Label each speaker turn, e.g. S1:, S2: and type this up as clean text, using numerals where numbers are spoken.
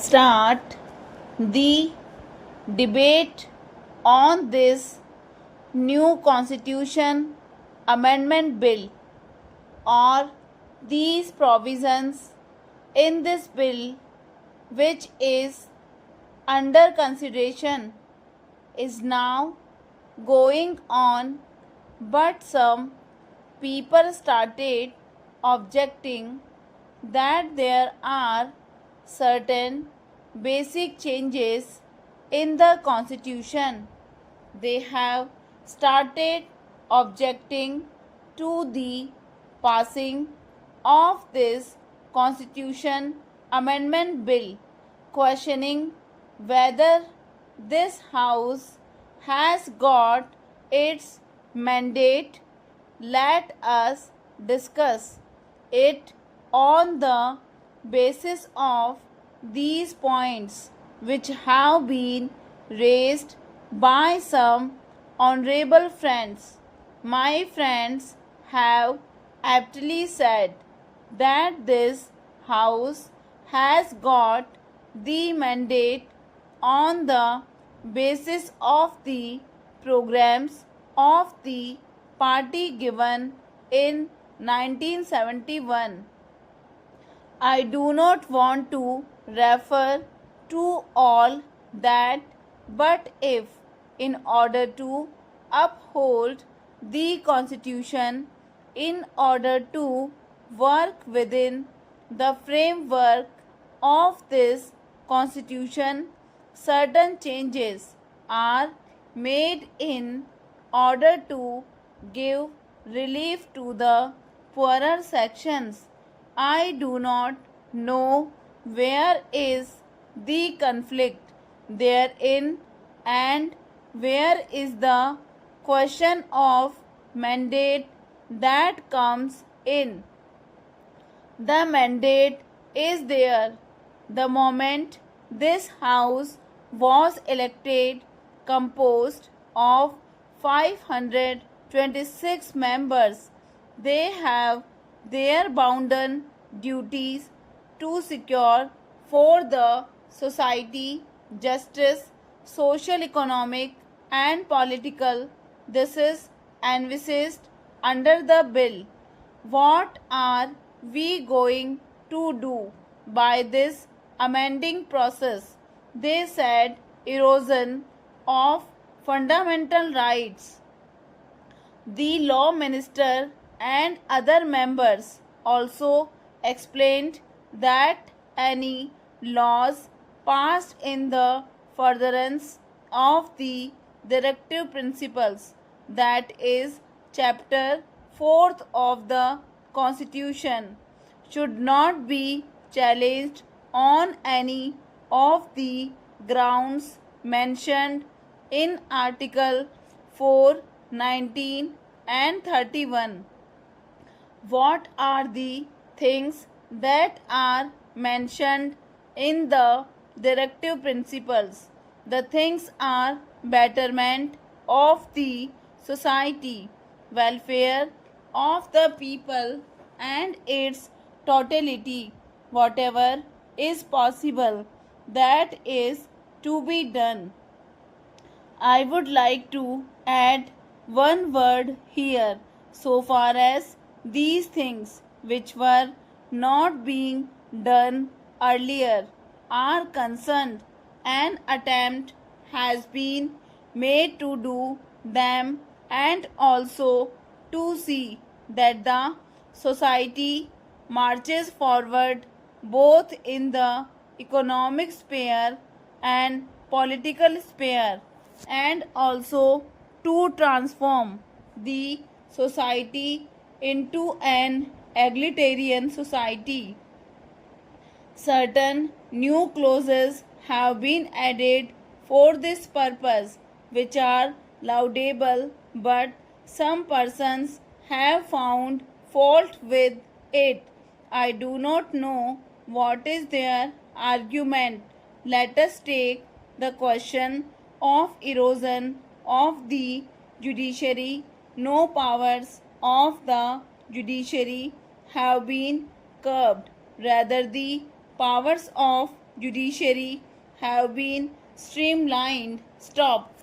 S1: start the debate on this new constitution amendment bill, or these provisions in this bill which is under consideration is now going on, but some people started objecting that there are certain basic changes in the constitution. They have started objecting to the passing of this constitution amendment bill, questioning whether this house has got its mandate. Let us discuss it on the basis of these points which have been raised by some honorable friends. My friends have aptly said that this house has got the mandate on the basis of the programs of the party given in 1971. I do not want to refer to all that, but if, in order to uphold the Constitution, in order to work within the framework of this Constitution, certain changes are made in order to give relief to the poorer sections. I do not know where is the conflict therein, and where is the question of mandate that comes in. The mandate is there the moment this house was elected, composed of 526 members. They have their bounden duties to secure for the society justice, social, economic, and political. This is envisaged under the bill. What are we going to do by this amending process? They said erosion of fundamental rights. The law minister and other members also explained that any laws passed in the furtherance of the directive principles, that is, chapter 4th of the Constitution, should not be challenged on any of the grounds mentioned in Article 4, 19, and 31. What are the things that are mentioned in the directive principles? The things are betterment of the society, welfare of the people and its totality, whatever is possible, that is to be done. I would like to add one word here. So far as these things which were not being done earlier are concerned, an attempt has been made to do them, and also to see that the society marches forward both in the economic sphere and political sphere, and also to transform the society into an egalitarian society. Certain new clauses have been added for this purpose, which are laudable, but some persons have found fault with it. I do not know what is their argument. Let us take the question of erosion of the judiciary. No powers of the judiciary have been curbed. Rather, the powers of judiciary have been streamlined. Stop.